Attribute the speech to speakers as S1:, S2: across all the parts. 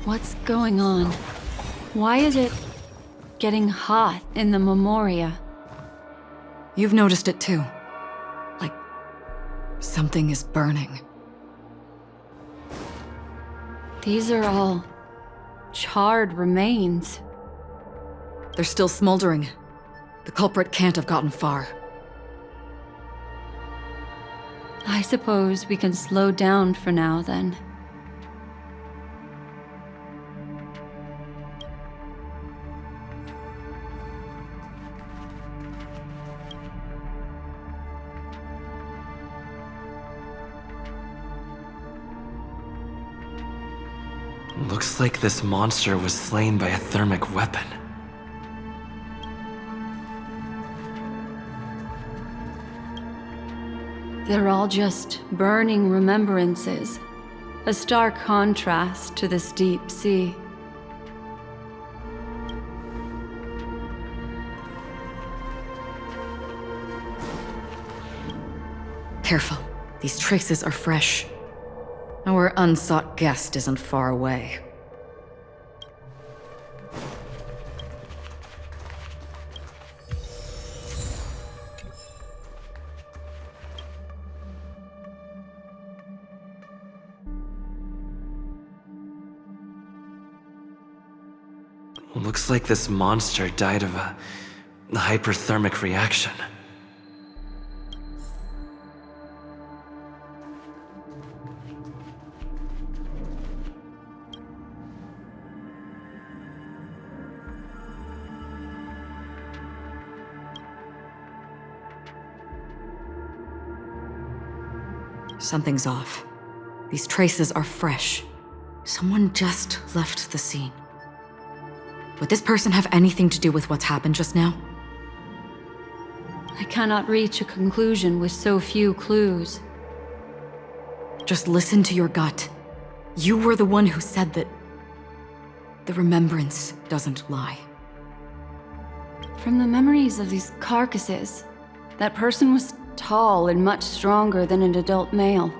S1: What's going on? Why is it getting hot in the Memoria?
S2: You've noticed it too. Like, something is burning.
S1: These are all charred remains.
S2: They're still smoldering. The culprit can't have gotten far.
S1: I suppose we can slow down for now, then.
S3: Looks like this monster was slain by a thermic weapon.
S1: They're all just burning remembrances. A stark contrast to this deep sea.
S2: Careful. These traces are fresh. Our unsought guest isn't far away.
S3: Looks like this monster died of a hyperthermic reaction.
S2: Something's off. These traces are fresh. Someone just left the scene. Would this person have anything to do with what's happened just now?
S1: I cannot reach a conclusion with so few clues.
S2: Just listen to your gut. You were the one who said that the remembrance doesn't lie.
S1: From the memories of these carcasses, that person was tall and much stronger than an adult male.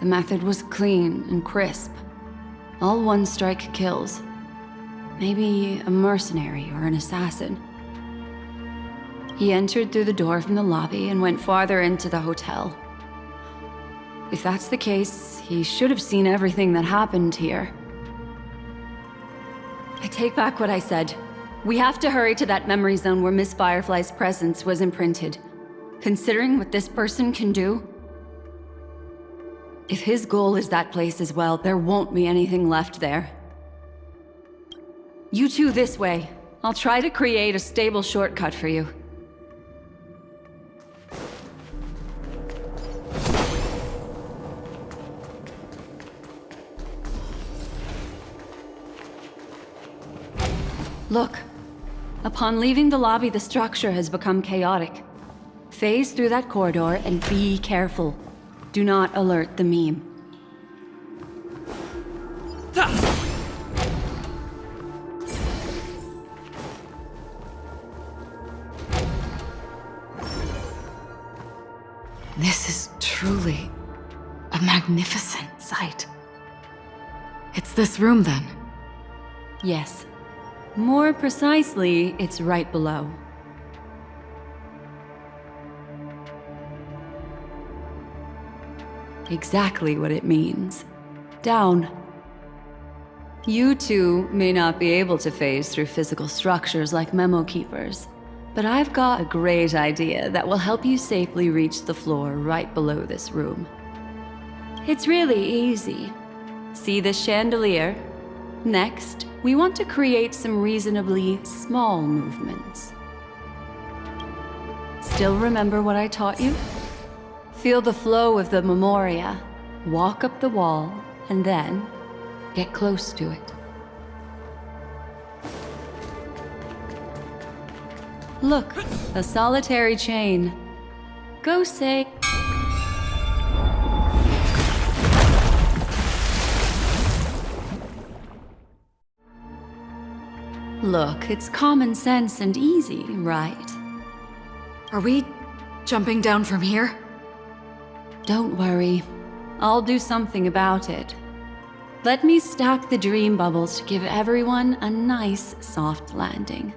S1: The method was clean and crisp. All one-strike kills. Maybe a mercenary or an assassin. He entered through the door from the lobby and went farther into the hotel. If that's the case, he should have seen everything that happened here. I take back what I said. We have to hurry to that memory zone where Miss Firefly's presence was imprinted. Considering what this person can do, if his goal is that place as well, there won't be anything left there. You two this way. I'll try to create a stable shortcut for you. Look. Upon leaving the lobby, the structure has become chaotic. Phase through that corridor and be careful. Do not alert the meme.
S2: This is truly a magnificent sight. It's this room, then?
S1: Yes. More precisely, it's right below. Exactly what it means. Down. You two may not be able to phase through physical structures like memo keepers, but I've got a great idea that will help you safely reach the floor right below this room. It's really easy. See this chandelier? Next, we want to create some reasonably small movements. Still remember what I taught you? Feel the flow of the Memoria, walk up the wall, and then get close to it. Look, a solitary chain. Go say... Look, it's common sense and easy, right?
S2: Are we jumping down from here?
S1: Don't worry. I'll do something about it. Let me stack the dream bubbles to give everyone a nice, soft landing.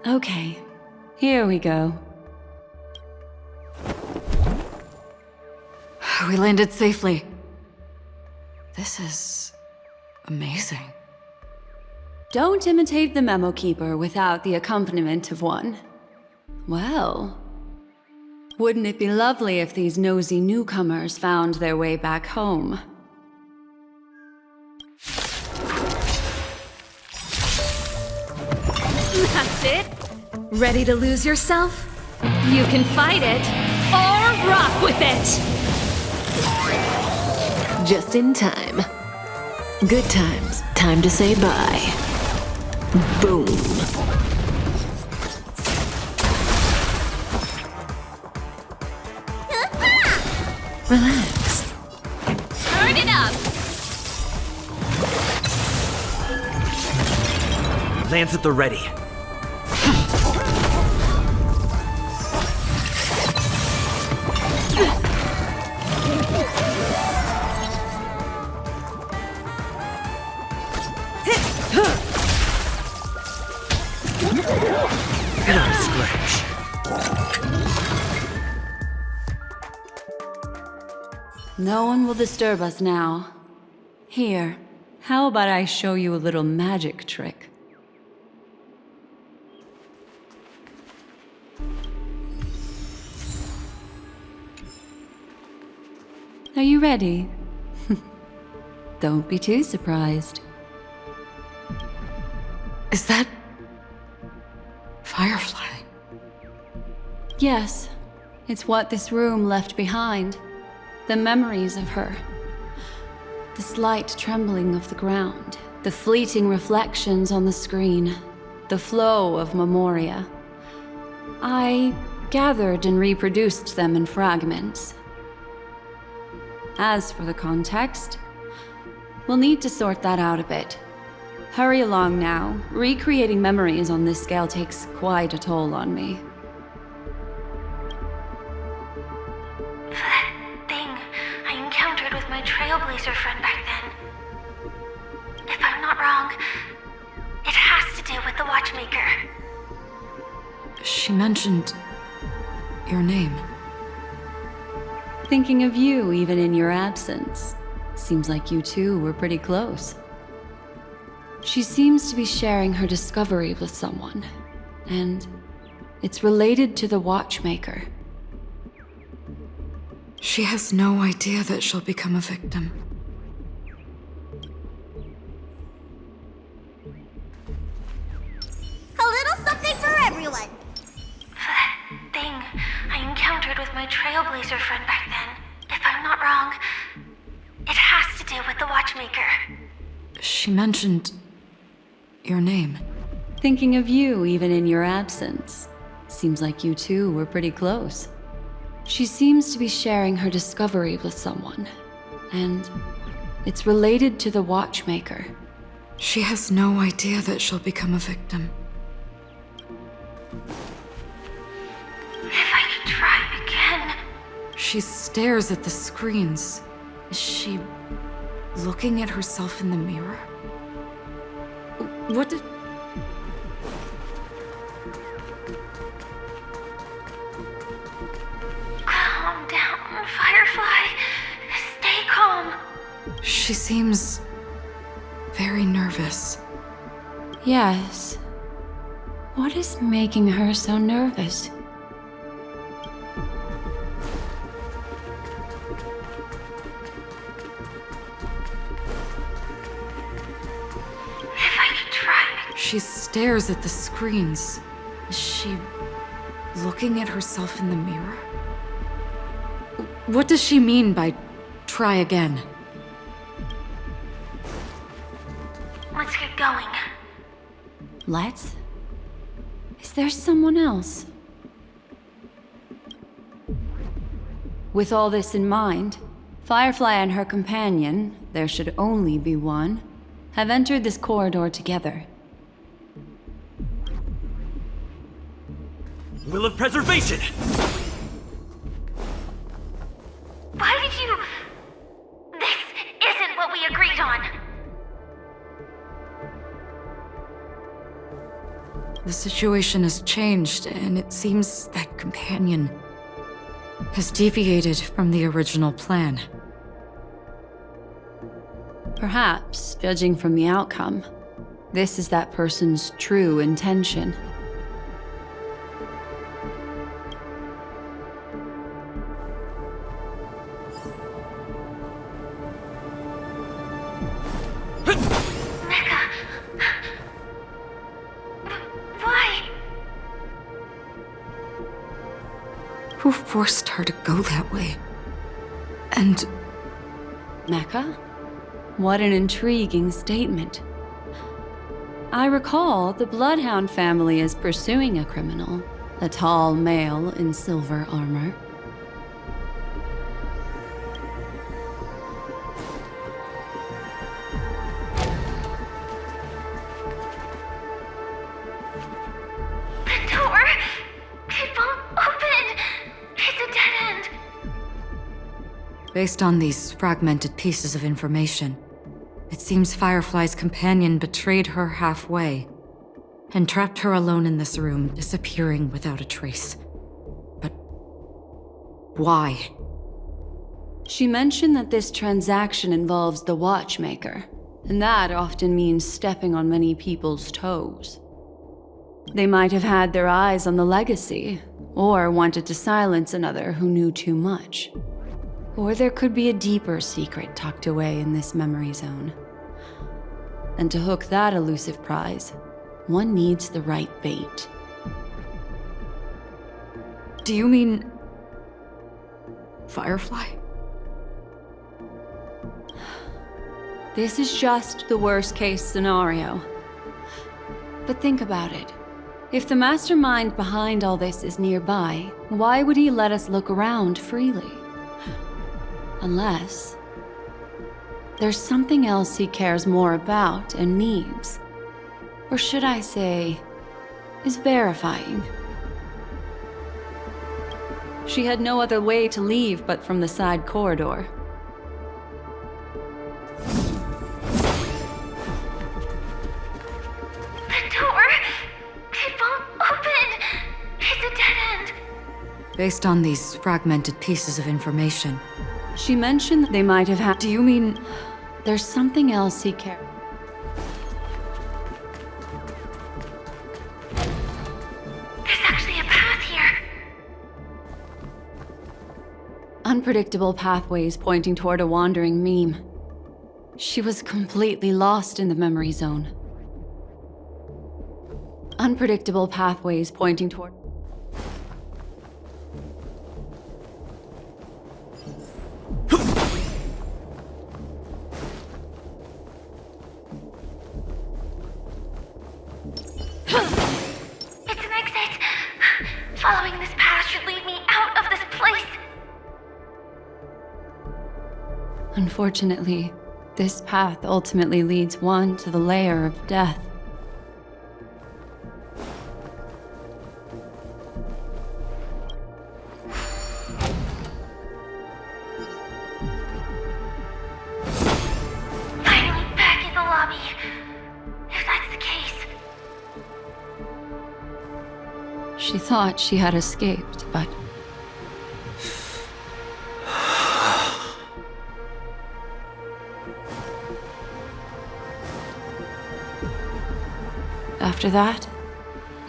S1: Okay, here we go.
S2: We landed safely. This is amazing.
S1: Don't imitate the memo keeper without the accompaniment of one. Well, wouldn't it be lovely if these nosy newcomers found their way back home?
S4: That's it? Ready to lose yourself? You can fight it, or rock with it!
S5: Just in time. Good times. Time to say bye. Boom. Relax.
S4: Turn it up!
S3: Lance at the ready. Not a scratch.
S1: No one will disturb us now. Here, how about I show you a little magic trick? Are you ready? Don't be too surprised.
S2: Is that Firefly?
S1: Yes, it's what this room left behind. The memories of her. The slight trembling of the ground. The fleeting reflections on the screen. The flow of memoria. I gathered and reproduced them in fragments. As for the context, we'll need to sort that out a bit. Hurry along now. Recreating memories on this scale takes quite a toll on me.
S6: That thing I encountered with my Trailblazer friend back then. If I'm not wrong, it has to do with the Watchmaker.
S2: She mentioned your name.
S1: Thinking of you even in your absence. Seems like you two were pretty close. She seems to be sharing her discovery with someone, and it's related to the Watchmaker.
S2: She has no idea that she'll become a victim.
S6: A little something for everyone. That thing I encountered with my Trailblazer friend back then. If I'm not wrong, it has to do with the Watchmaker.
S2: She mentioned your name.
S1: Thinking of you even in your absence. Seems like you two were pretty close. She seems to be sharing her discovery with someone, and it's related to the Watchmaker.
S2: She has no idea that she'll become a victim.
S6: If I could try again.
S2: She stares at the screens. Is she looking at herself in the mirror? What did...
S6: Calm down, Firefly. Stay calm.
S2: She seems very nervous.
S1: Yes. What is making her so nervous?
S6: If I could try again.
S2: She stares at the screens. Is she looking at herself in the mirror? What does she mean by try again?
S6: Let's get going.
S1: Let's? Is there someone else? With all this in mind, Firefly and her companion, there should only be one, have entered this corridor together.
S3: Will of preservation!
S6: Why did you... This isn't what we agreed on.
S2: situation has changed, and it seems that companion has deviated from the original plan.
S1: Perhaps, judging from the outcome, this is that person's true intention.
S6: Mecca. Why?
S2: Who forced her to go that way? And
S1: Mecca? What an intriguing statement. I recall the Bloodhound family is pursuing a criminal, a tall male in silver armor.
S6: The door! It won't open! It's a dead end!
S2: based on these fragmented pieces of information, it seems Firefly's companion betrayed her halfway and trapped her alone in this room, disappearing without a trace. But why?
S1: She mentioned that this transaction involves the watchmaker, and that often means stepping on many people's toes. They might have had their eyes on the legacy, or wanted to silence another who knew too much. Or there could be a deeper secret tucked away in this memory zone. And to hook that elusive prize, one needs the right bait.
S2: Do you mean Firefly?
S1: This is just the worst-case scenario. But think about it. If the mastermind behind all this is nearby, why would he let us look around freely? Unless there's something else he cares more about and needs. Or should I say, is verifying. She had no other way to leave but from the side corridor.
S6: The door! It won't open! It's a dead end!
S2: Based on these fragmented pieces of information,
S1: She mentioned that they might have had.
S2: do you mean
S1: There's something else he cared.
S6: There's actually a path here.
S1: Unpredictable pathways pointing toward a wandering meme. She was completely lost in the memory zone. Unpredictable pathways pointing toward.
S6: It's an exit. Following this path should lead me out of this place.
S1: Unfortunately, this path ultimately leads one to the lair of death.
S6: Finally back in the lobby. If that's the case.
S1: She thought she had escaped, but after that,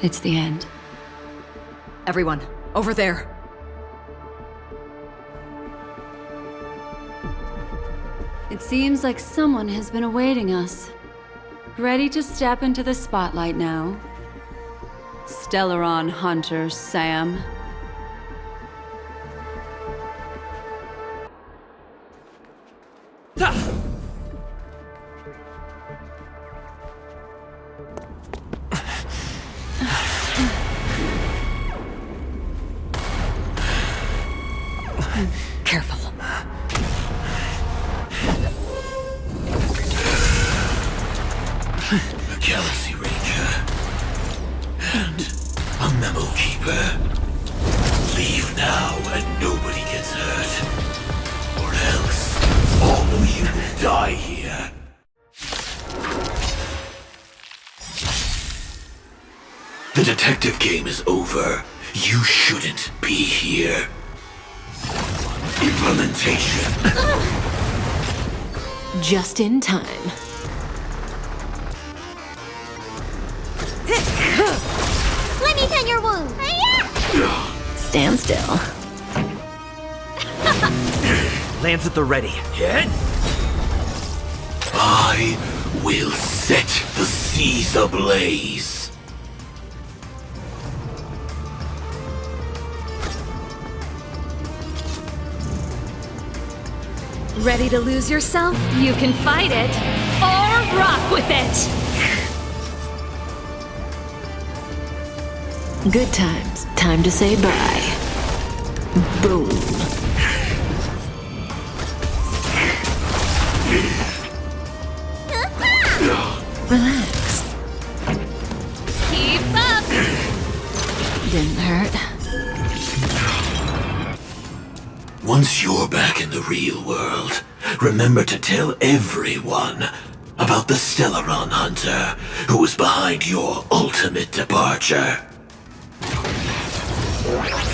S1: it's the end.
S2: everyone over there?
S1: It seems like someone has been awaiting us. Ready to step into the spotlight now. Stellaron Hunter Sam.
S2: Careful.
S7: A Galaxy Ranger and a Memo Keeper. Leave now and nobody gets hurt. Or else, all of you will die here. The The detective game is over. You shouldn't be here. Implementation.
S5: Just in time.
S6: Let me tend your wound.
S5: Stand still.
S8: Lands at the ready. Hit!
S7: I will set the seas ablaze.
S4: Ready to lose yourself? You can fight it or rock with it!
S5: Good times. Time to say bye. Boom. Relax.
S4: Keep up!
S5: Didn't hurt.
S7: Once you're back in the real world, remember to tell everyone about the Stellaron Hunter who was behind your ultimate departure.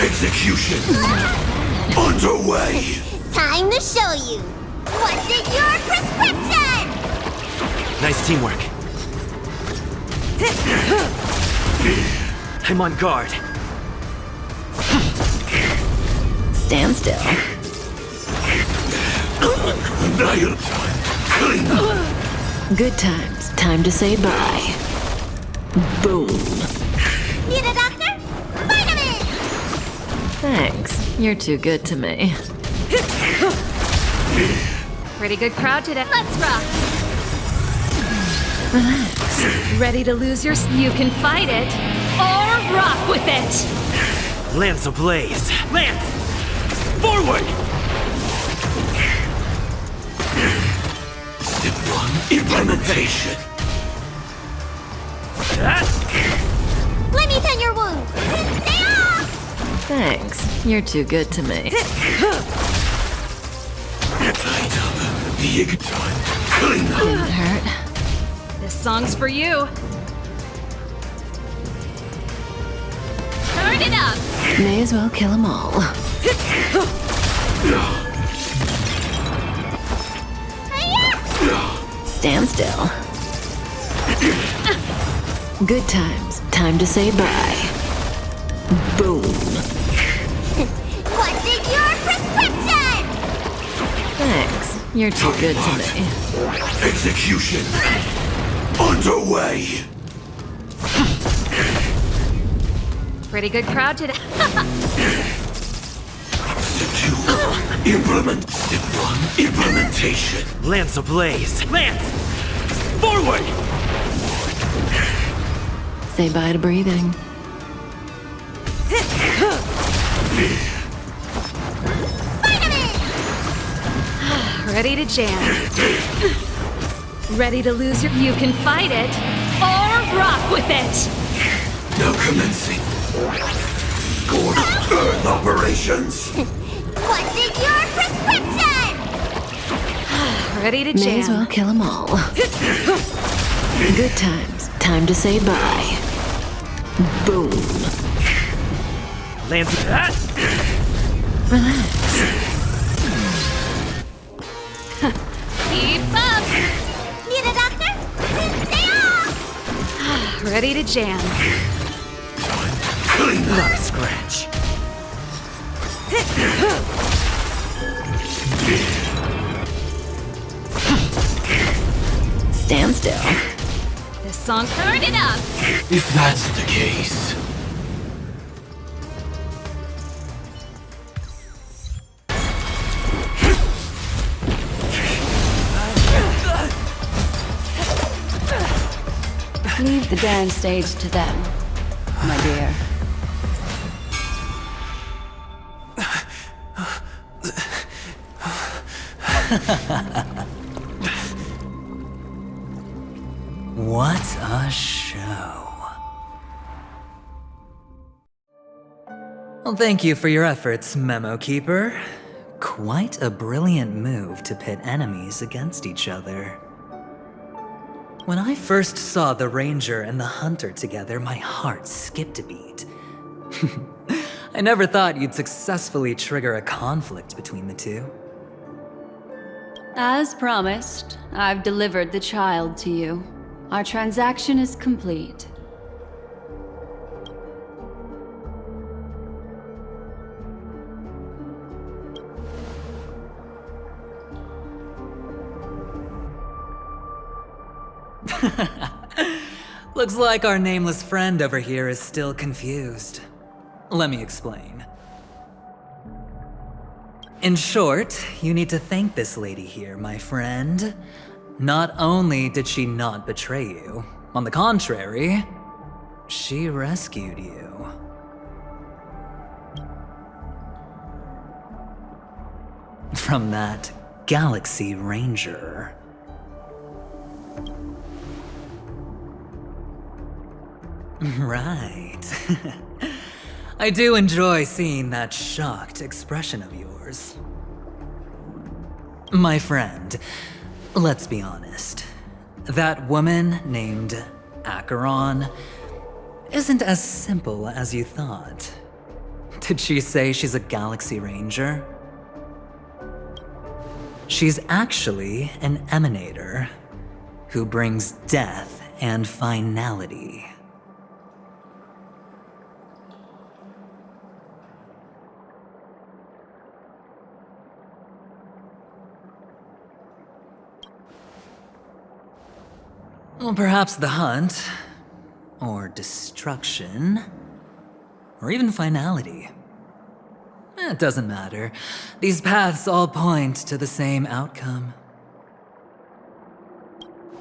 S7: Execution underway.
S6: Time to show you. What's in your prescription?
S8: Nice teamwork. I'm on guard.
S5: Stand still.
S7: Dial time. Clean up.
S5: Good times. Time to say bye. Boom.
S6: Need a doctor? Vitamin!
S5: Thanks. You're too good to me.
S4: Pretty good crowd today. Let's rock!
S5: Relax.
S4: Ready to lose your... You can fight it or rock with it!
S8: Lance ablaze. Lance! Forward!
S7: Step 1, implementation.
S6: Let me tend your wound. Stay off!
S5: Thanks. You're too good to me.
S7: Light up the time. Clean up.
S5: Didn't hurt.
S4: This song's for you. Turn it up!
S5: May as well kill them all. Stand still. Good times. Time to say bye. Boom.
S6: What's in your prescription?
S5: Thanks. You're too good to me.
S7: Execution underway.
S4: Pretty good crowd today.
S7: Step 2, implement. Step 1, implementation.
S8: Lance ablaze. Lance! Forward!
S5: Say bye to breathing.
S4: Ready to jam. Ready to lose your... You can fight it or rock with it!
S7: Now commencing. Gord Earth operations.
S6: What's in your prescription?
S4: Ready to
S5: May as well
S4: jam.
S5: kill them all. Good times. Time to say bye. Boom.
S8: Lance...
S5: Relax.
S4: Keep up!
S6: Need a doctor? Stay off!
S4: Ready to jam.
S7: Clean up.
S8: Not a scratch.
S5: Stand still.
S4: This song... Turn it up!
S7: If that's the case,
S1: Leave the dance stage to them, my dear.
S9: What a show. Well, thank you for your efforts, Memo Keeper. Quite a brilliant move to pit enemies against each other. When I first saw the Ranger and the Hunter together, my heart skipped a beat. I never thought you'd successfully trigger a conflict between the two.
S1: As promised, I've delivered the child to you. Our transaction is complete.
S9: Looks like our nameless friend over here is still confused. Let me explain. In short, you need to thank this lady here, my friend. Not only did she not betray you, on the contrary, she rescued you. From that Galaxy Ranger. Right. I do enjoy seeing that shocked expression of yours. My friend, let's be honest. That woman named Acheron isn't as simple as you thought. Did she say she's a Galaxy Ranger? She's actually an emanator who brings death and finality. Well, perhaps the hunt, or destruction, or even finality. It doesn't matter. These paths all point to the same outcome.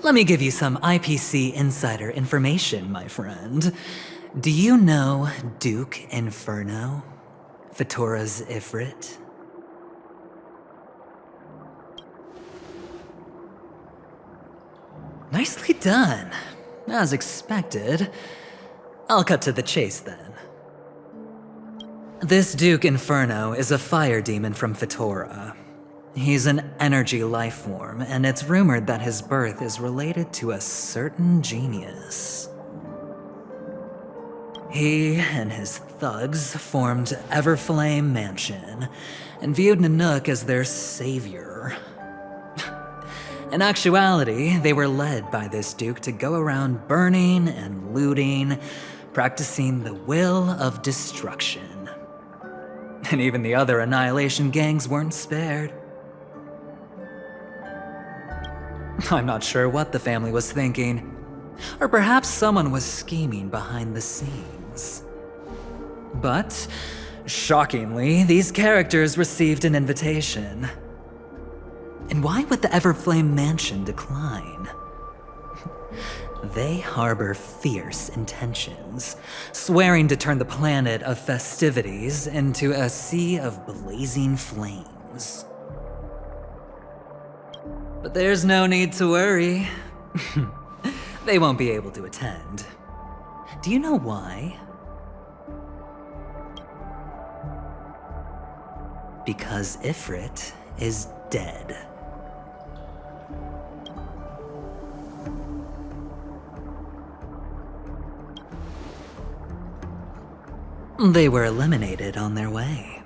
S9: Let me give you some IPC insider information, my friend. Do you know Duke Inferno? Fatora's Ifrit? Nicely done. As expected. I'll cut to the chase then. This Duke Inferno is a fire demon from Fatora. He's an energy life form, and it's rumored that his birth is related to a certain genius. He and his thugs formed Everflame Mansion, and viewed Nanook as their savior. In actuality, they were led by this Duke to go around burning and looting, practicing the will of destruction. And even the other Annihilation gangs weren't spared. I'm not sure what the family was thinking, or perhaps someone was scheming behind the scenes. But, shockingly, these characters received an invitation. And why would the Everflame Mansion decline? They harbor fierce intentions, swearing to turn the planet of festivities into a sea of blazing flames. But there's no need to worry. They won't be able to attend. Do you know why? Because Ifrit is dead. They were eliminated on their way.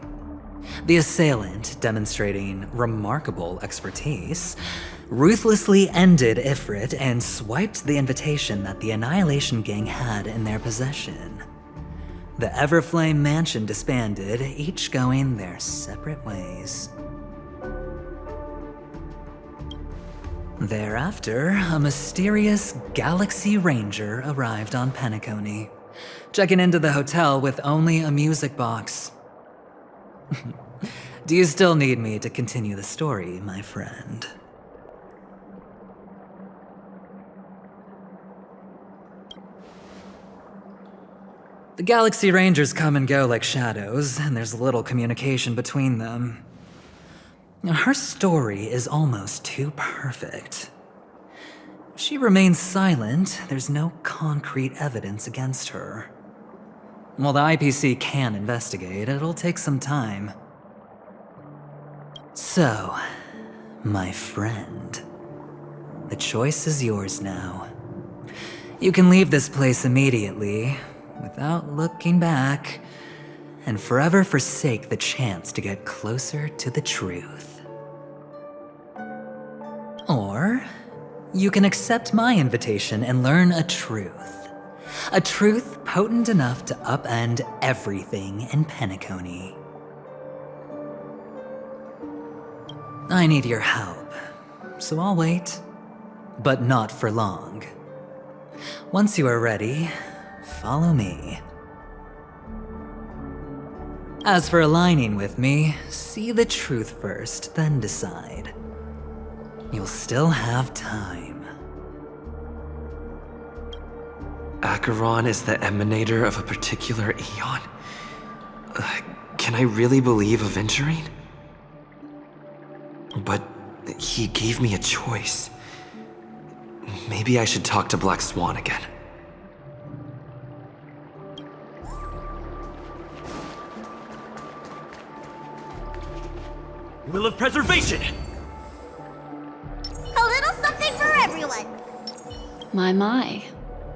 S9: The assailant, demonstrating remarkable expertise, ruthlessly ended Ifrit and swiped the invitation that the Annihilation Gang had in their possession. The Everflame Mansion disbanded, each going their separate ways. Thereafter, a mysterious Galaxy Ranger arrived on Penacony, checking into the hotel with only a music box. Do you still need me to continue the story, my friend? The Galaxy Rangers come and go like shadows, and there's little communication between them. Her story is almost too perfect. If she remains silent, there's no concrete evidence against her. While the IPC can investigate, it'll take some time. So, my friend, The choice is yours now. You can leave this place immediately, without looking back, and forever forsake the chance to get closer to the truth. Or, you can accept my invitation and learn a truth. A truth potent enough to upend everything in Penacony. I need your help, so I'll wait, but not for long. Once you are ready, follow me. As for aligning with me, see the truth first, then decide. You'll still have time.
S3: Acheron is the emanator of a particular eon? Can I really believe Aventurine? But he gave me a choice. Maybe I should talk to Black Swan again.
S8: Will of Preservation!
S6: A little something for everyone.
S1: My.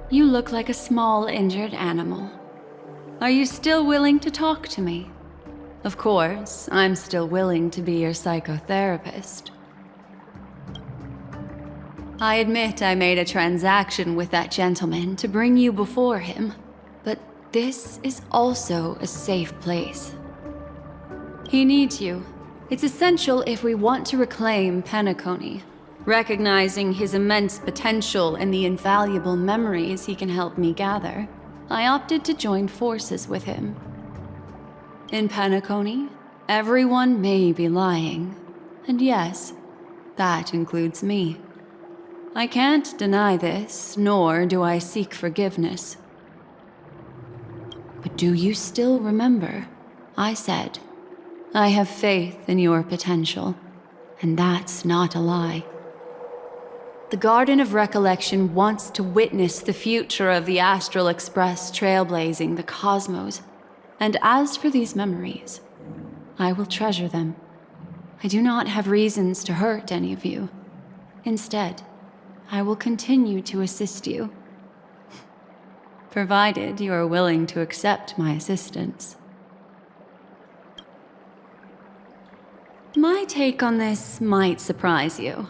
S1: You look like a small injured animal. Are you still willing to talk to me? Of course, I'm still willing to be your psychotherapist. I admit I made a transaction with that gentleman to bring you before him, but this is also a safe place. He needs you. It's essential if we want to reclaim Penacony. Recognizing his immense potential and the invaluable memories he can help me gather, I opted to join forces with him. In Penacony, everyone may be lying, and yes, that includes me. I can't deny this, nor do I seek forgiveness. But do you still remember? I said, I have faith in your potential, and that's not a lie. The Garden of Recollection wants to witness the future of the Astral Express trailblazing the cosmos. And as for these memories, I will treasure them. I do not have reasons to hurt any of you. Instead, I will continue to assist you. Provided you are willing to accept my assistance. My take on this might surprise you.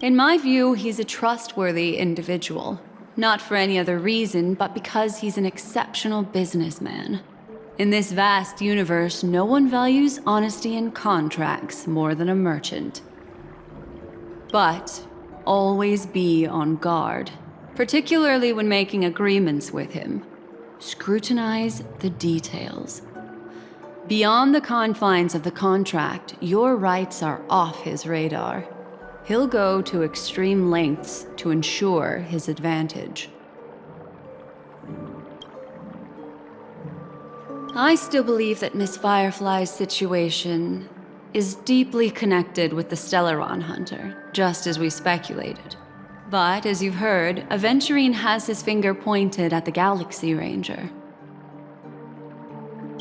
S1: In my view, he's a trustworthy individual. Not for any other reason, but because he's an exceptional businessman. In this vast universe, no one values honesty in contracts more than a merchant. But always be on guard, particularly when making agreements with him. Scrutinize the details. Beyond the confines of the contract, your rights are off his radar. He'll go to extreme lengths to ensure his advantage. I still believe that Miss Firefly's situation is deeply connected with the Stellaron Hunter, just as we speculated. But, as you've heard, Aventurine has his finger pointed at the Galaxy Ranger.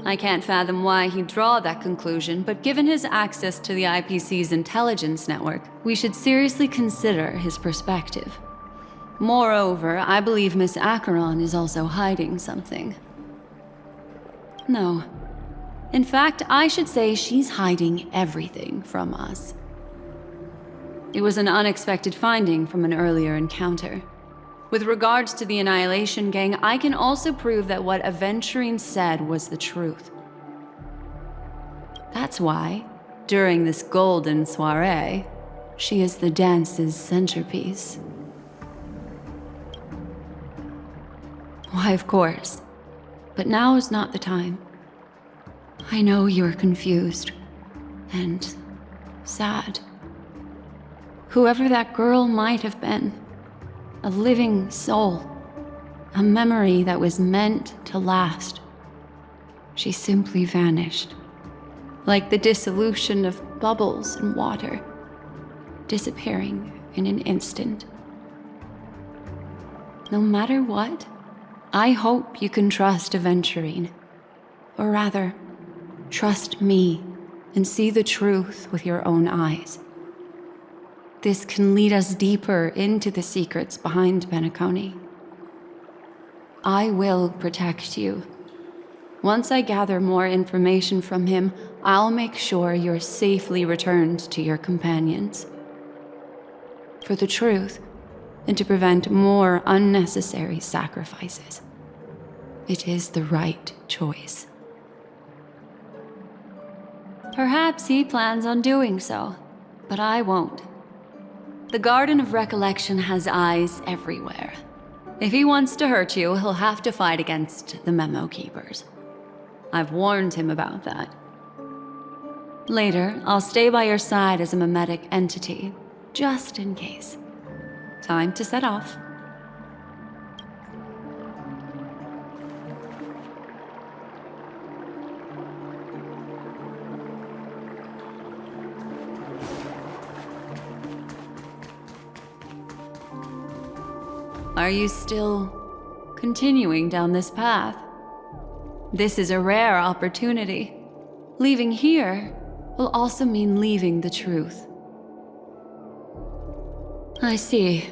S1: I can't fathom why he'd draw that conclusion, but given his access to the IPC's intelligence network, we should seriously consider his perspective. Moreover, I believe Miss Acheron is also hiding something. No. In fact, I should say she's hiding everything from us. It was an unexpected finding from an earlier encounter. With regards to the Annihilation Gang, I can also prove that what Aventurine said was the truth. That's why, during this golden soiree, she is the dance's centerpiece. Why, of course. But now is not the time. I know you're confused and sad. Whoever that girl might have been, a living soul, a memory that was meant to last. She simply vanished, like the dissolution of bubbles in water, disappearing in an instant. No matter what, I hope you can trust Aventurine, or rather, trust me and see the truth with your own eyes. This can lead us deeper into the secrets behind Penacony. I will protect you. Once I gather more information from him, I'll make sure you're safely returned to your companions. For the truth, and to prevent more unnecessary sacrifices. It is the right choice. Perhaps he plans on doing so, but I won't. The Garden of Recollection has eyes everywhere. If he wants to hurt you, he'll have to fight against the Memo Keepers. I've warned him about that. Later, I'll stay by your side as a mimetic entity, just in case. Time to set off. Are you still continuing down this path? This is a rare opportunity. Leaving here will also mean leaving the truth. I see.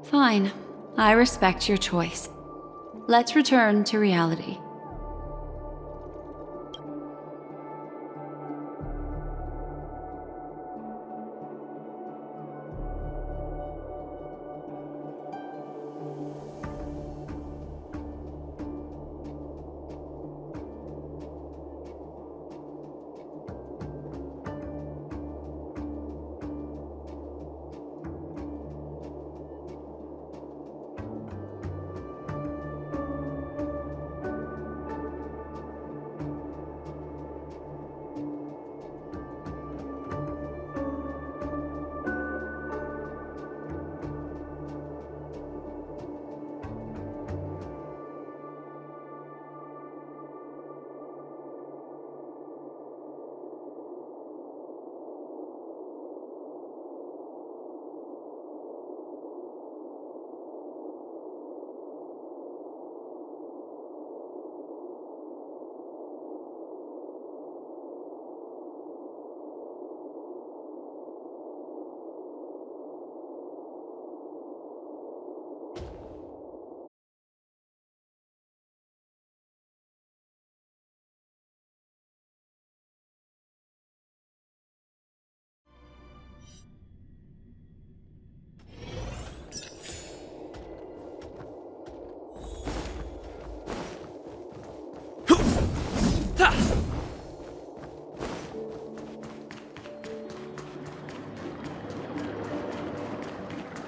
S1: Fine. I respect your choice. Let's return to reality.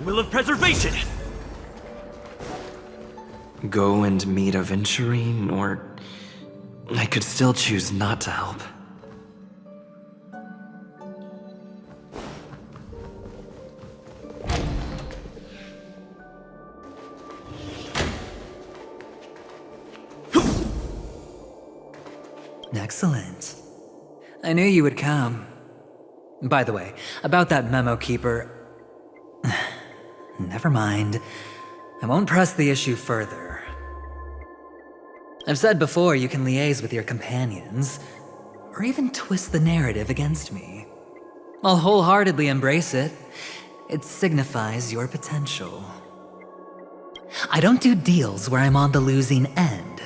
S8: Will of Preservation!
S3: Go and meet Aventurine, or I could still choose not to help.
S9: Excellent. I knew you would come. By the way, about that Memo Keeper... Never mind. I won't press the issue further. I've said before you can liaise with your companions, or even twist the narrative against me. I'll wholeheartedly embrace it. It signifies your potential. I don't do deals where I'm on the losing end.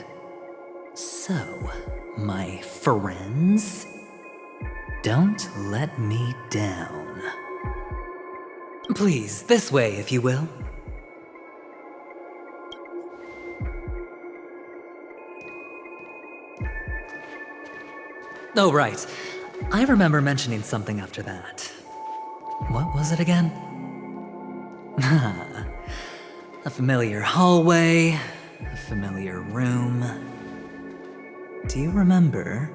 S9: So, my friends, don't let me down. Please, this way, if you will. Oh, right. I remember mentioning something after that. What was it again? A familiar hallway, a familiar room. Do you remember?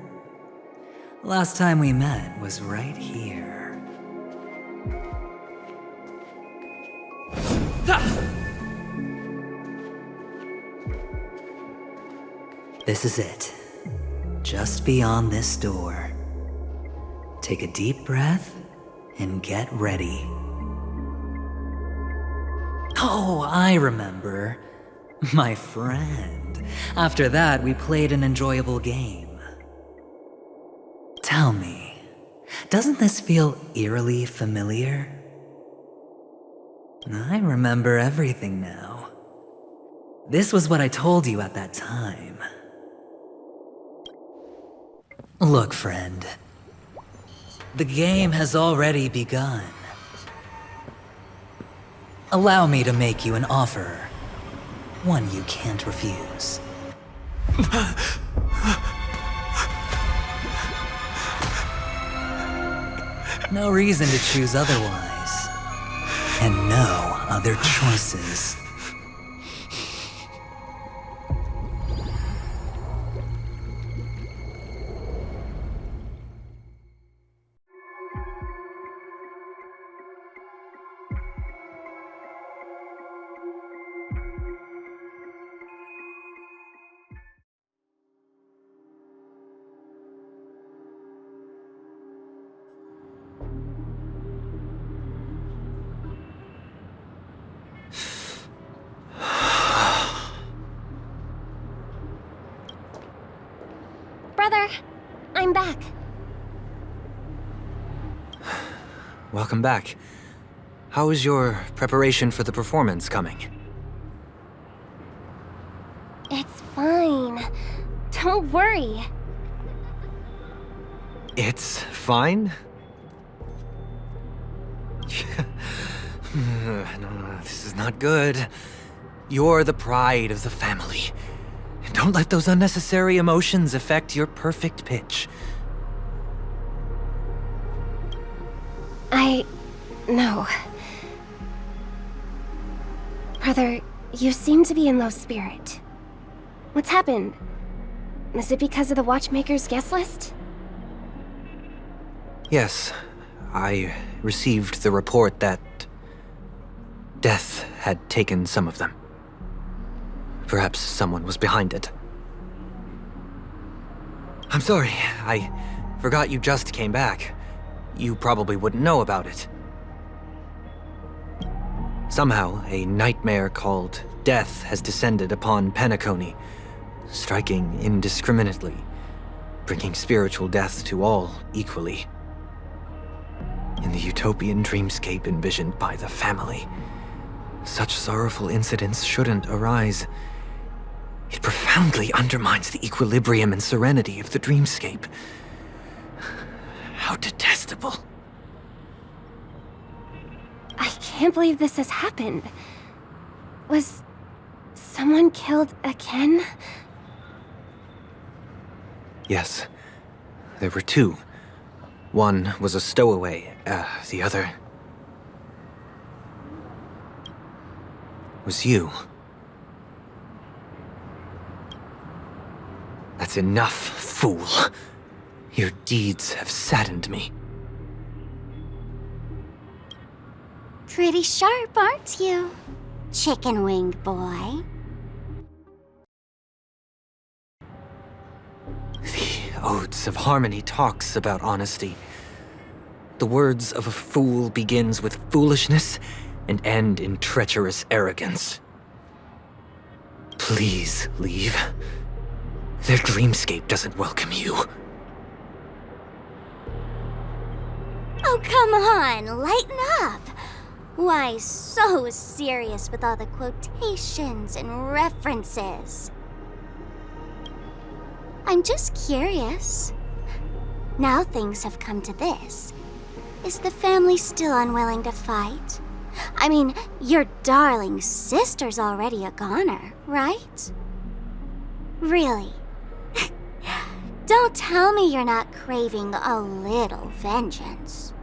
S9: Last time we met was right here. This is it. Just beyond this door. Take a deep breath and get ready. Oh, I remember. My friend. After that, we played an enjoyable game. Tell me, doesn't this feel eerily familiar? I remember everything now. This was what I told you at that time. Look, friend. The game has already begun. Allow me to make you an offer. One you can't refuse. No reason to choose otherwise. And no other choices.
S6: Brother, I'm back.
S3: Welcome back. How is your preparation for the performance coming?
S6: It's fine. Don't worry.
S3: It's fine? No, this is not good. You're the pride of the family. Don't let those unnecessary emotions affect your perfect pitch.
S6: No. Brother, you seem to be in low spirit. What's happened? Is it because of the Watchmaker's guest list?
S3: Yes, I received the report that death had taken some of them. Perhaps someone was behind it. I'm sorry, I forgot you just came back. You probably wouldn't know about it. Somehow, a nightmare called death has descended upon Penacony, striking indiscriminately, bringing spiritual death to all equally. In the utopian dreamscape envisioned by the family, such sorrowful incidents shouldn't arise. It profoundly undermines the equilibrium and serenity of the dreamscape. How detestable.
S6: I can't believe this has happened. Was someone killed again?
S3: Yes, there were two. One was a stowaway, the other was you. That's enough, fool. Your deeds have saddened me.
S6: Pretty sharp, aren't you, chicken-winged boy?
S3: The Odes of Harmony talks about honesty. The words of a fool begins with foolishness and end in treacherous arrogance. Please leave. Their dreamscape doesn't welcome you.
S6: Oh, come on, lighten up. Why so serious with all the quotations and references? I'm just curious. Now things have come to this. Is the family still unwilling to fight? I mean, your darling sister's already a goner, right? Really? Don't tell me you're not craving a little vengeance.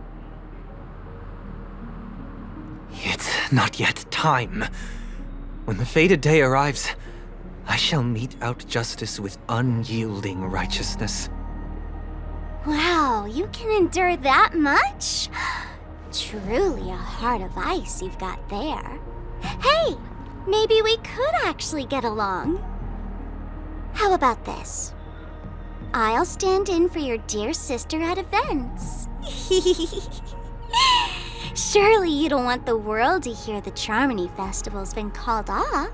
S3: It's not yet time. When the fated day arrives, I shall mete out justice with unyielding righteousness.
S6: Wow, you can endure that much? Truly a heart of ice you've got there. Hey, maybe we could actually get along. How about this? I'll stand in for your dear sister at events. Surely you don't want the world to hear the Charmony Festival's been called off.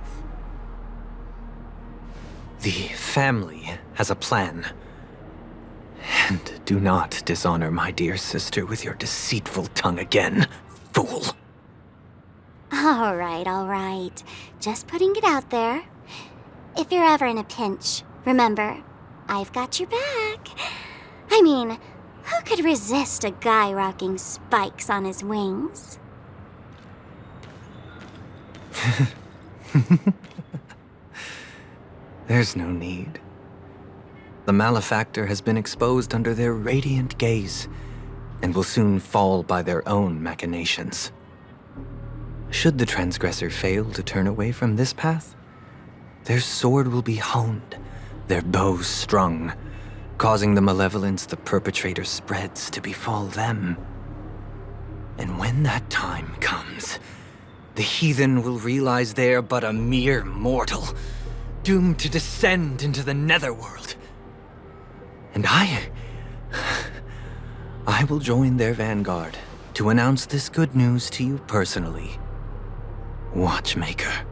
S3: The family has a plan. And do not dishonor my dear sister with your deceitful tongue again, fool.
S6: All right. Just putting it out there. If you're ever in a pinch, remember, I've got your back. I mean, who could resist a guy rocking spikes on his wings?
S3: There's no need. The malefactor has been exposed under their radiant gaze, and will soon fall by their own machinations. Should the transgressor fail to turn away from this path, their sword will be honed, their bow strung, causing the malevolence the perpetrator spreads to befall them. And when that time comes, the heathen will realize they're but a mere mortal, doomed to descend into the netherworld. And I will join their vanguard to announce this good news to you personally, Watchmaker.